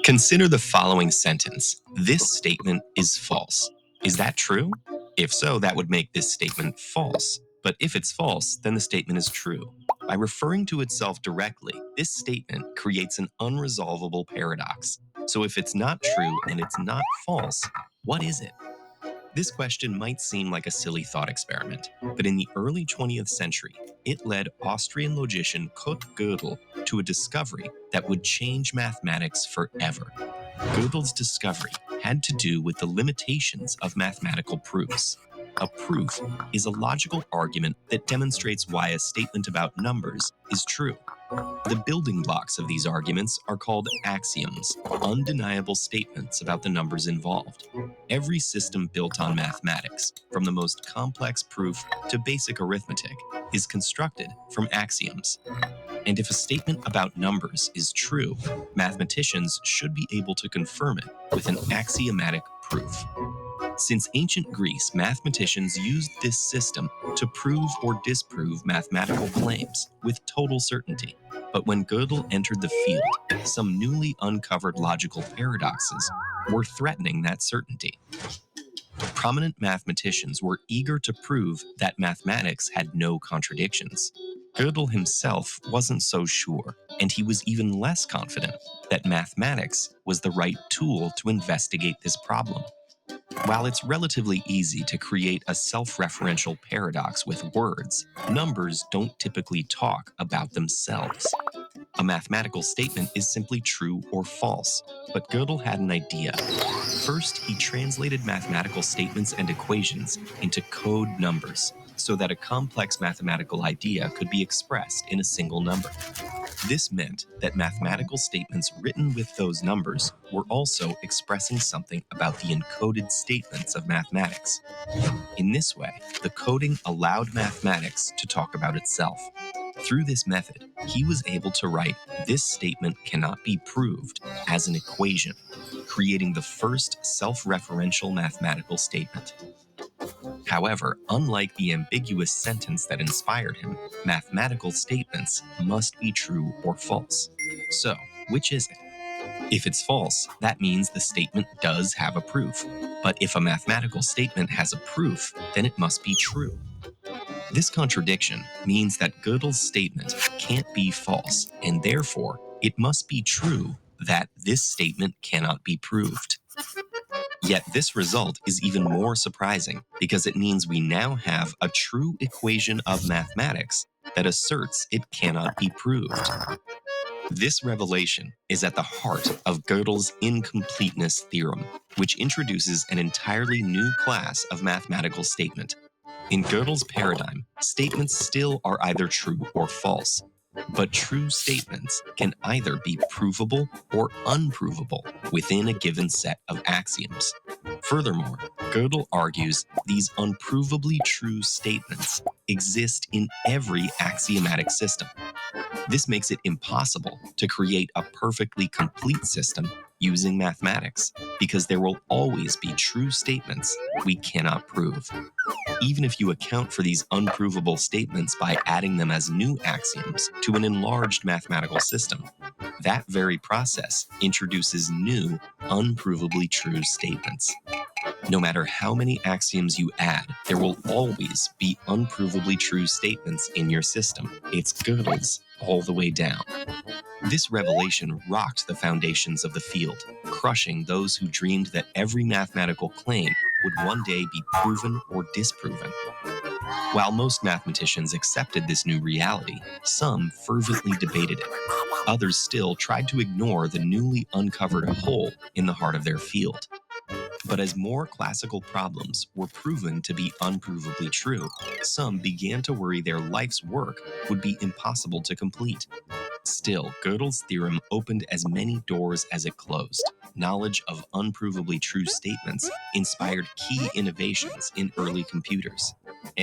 Consider the following sentence. This statement is false. Is that true? If so, that would make this statement false. But if it's false, then the statement is true. By referring to itself directly, this statement creates an unresolvable paradox. So if it's not true and it's not false, what is it? This question might seem like a silly thought experiment, but in the early 20th century, it led Austrian logician Kurt Gödel to a discovery that would change mathematics forever. Gödel's discovery had to do with the limitations of mathematical proofs. A proof is a logical argument that demonstrates why a statement about numbers is true. The building blocks of these arguments are called axioms, undeniable statements about the numbers involved. Every system built on mathematics, from the most complex proof to basic arithmetic, is constructed from axioms. And if a statement about numbers is true, mathematicians should be able to confirm it with an axiomatic proof. Since ancient Greece, mathematicians used this system to prove or disprove mathematical claims with total certainty. But when Gödel entered the field, some newly uncovered logical paradoxes were threatening that certainty. Prominent mathematicians were eager to prove that mathematics had no contradictions. Gödel himself wasn't so sure, and he was even less confident that mathematics was the right tool to investigate this problem. While it's relatively easy to create a self-referential paradox with words, numbers don't typically talk about themselves. A mathematical statement is simply true or false, but Gödel had an idea. First, he translated mathematical statements and equations into code numbers so that a complex mathematical idea could be expressed in a single number. This meant that mathematical statements written with those numbers were also expressing something about the encoded statements of mathematics. In this way, the coding allowed mathematics to talk about itself. Through this method, he was able to write "this statement cannot be proved" as an equation, creating the first self-referential mathematical statement. However, unlike the ambiguous sentence that inspired him, mathematical statements must be true or false. So, which is it? If it's false, that means the statement does have a proof. But if a mathematical statement has a proof, then it must be true. This contradiction means that Gödel's statement can't be false, and therefore, it must be true that this statement cannot be proved. Yet this result is even more surprising because it means we now have a true equation of mathematics that asserts it cannot be proved. This revelation is at the heart of Gödel's incompleteness theorem, which introduces an entirely new class of mathematical statement. In Gödel's paradigm, statements still are either true or false, but true statements can either be provable or unprovable within a given set of axioms. Furthermore, Gödel argues these unprovably true statements exist in every axiomatic system. This makes it impossible to create a perfectly complete system using mathematics, because there will always be true statements we cannot prove. Even if you account for these unprovable statements by adding them as new axioms to an enlarged mathematical system, that very process introduces new, unprovably true statements. No matter how many axioms you add, there will always be unprovably true statements in your system. It's Gödel's all the way down. This revelation rocked the foundations of the field, crushing those who dreamed that every mathematical claim would one day be proven or disproven. While most mathematicians accepted this new reality, some fervently debated it. Others still tried to ignore the newly uncovered hole in the heart of their field. But as more classical problems were proven to be unprovably true, some began to worry their life's work would be impossible to complete. Still, Gödel's theorem opened as many doors as it closed. Knowledge of unprovably true statements inspired key innovations in early computers. And